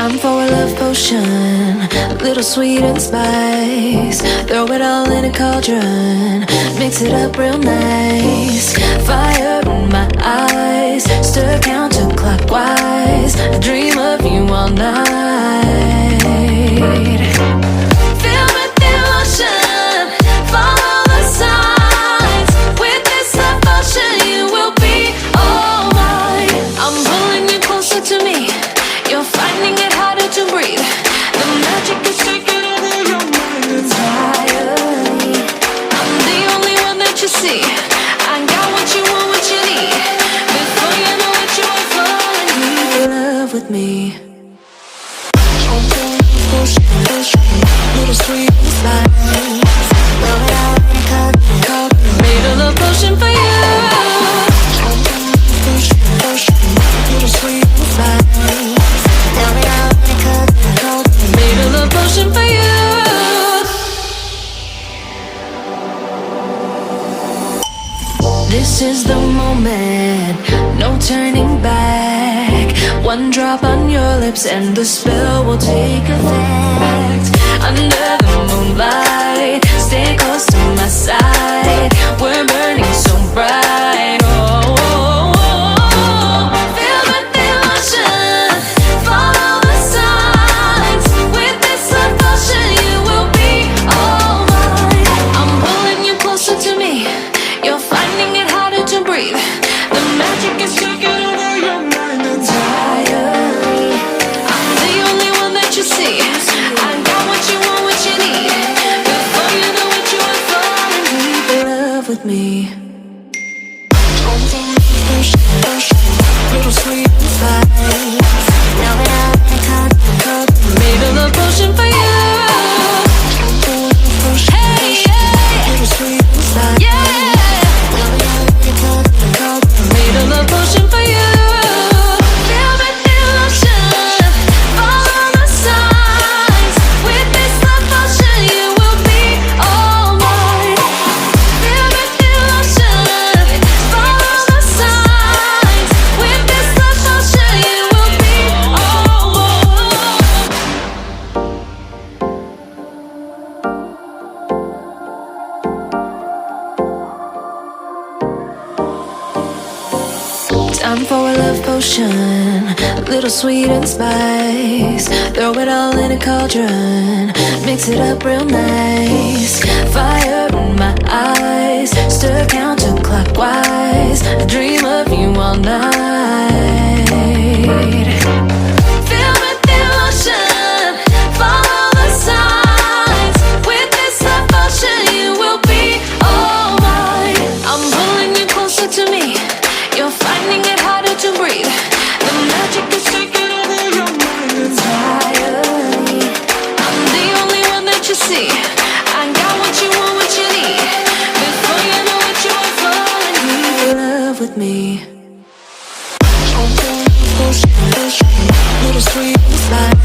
Time for a love potion, little sweet and spice. Throw it all in a cauldron, mix it up real nice. Fire in my eyes, stir counterclockwise. I dream of you all night. Feel with devotion, follow the signs. With this devotion, you will be all mine. I'm pulling you closer to me. You're finding it harder to breathe. The magic is taking over your mind entirely. I'm the only one that you see. I got what you want, what you need. Before you know it, you are falling deep in love with me. Little sweet spice. Made a love potion for you. Little sweet spice. Made a love potion for you. This is the moment, no turning back. One drop on your lips and the spell will take effect. Under the moonlight, stay close to my side. We're burning so bright. Oh, oh, oh. Feel the devotion, follow the signs. With this devotion, you will be all mine. I'm pulling you closer to me. You're finding it harder to breathe. The magic is taking over your mind entirely. I'm the only one that you see. I got what you want, what you need. Before you know it, you are falling deep in love with me. Little sweet spice. Made a love potion for you. Hey, yeah. Little sweet spice. Yeah. Made a love potion for you. Feel the devotion, follow the signs. With this love potion, you will be all mine. Feel the devotion, follow the signs. With this love potion, you will be all mine. Time for a love potion, little sweet and spice. Throw it all in a cauldron, mix it up real nice. Fire in my eyes, stir counterclockwise. I dream of you all night. Feel the devotion, follow the signs. With this devotion, you will be all mine. I'm pulling you closer to me. You're finding it harder to breathe. The magic is taking over your mind entirely. I'm the only one that you see. I got what you want, what you need. Before you know it, you are falling deep in love with me. Little sweet spice.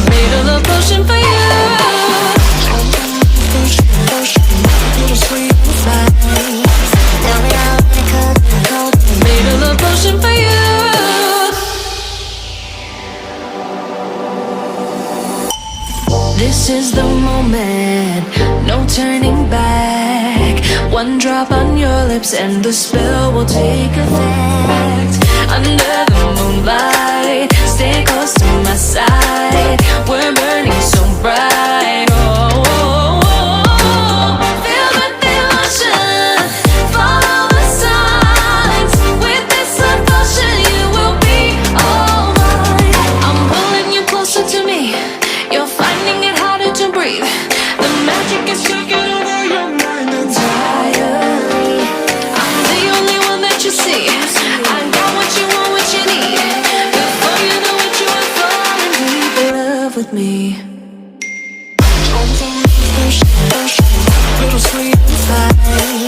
Made a love potion for you. Little sweet spice. Made a love potion for you. This is the moment, no turning back. One drop on your lips and the spell will take effect. Under the moonlight, stay close to my side. We're burning so bright. Oh, oh, oh. Feel the devotion, follow the signs. With this devotion, you will be all mine. I'm pulling you closer to me. You're finding it harder to breathe. The magic is taking over your mind entirely. I'm the only one that you see. I got what you want, what you need. Before you know it, you are falling deep in love with me. Little sweet spice.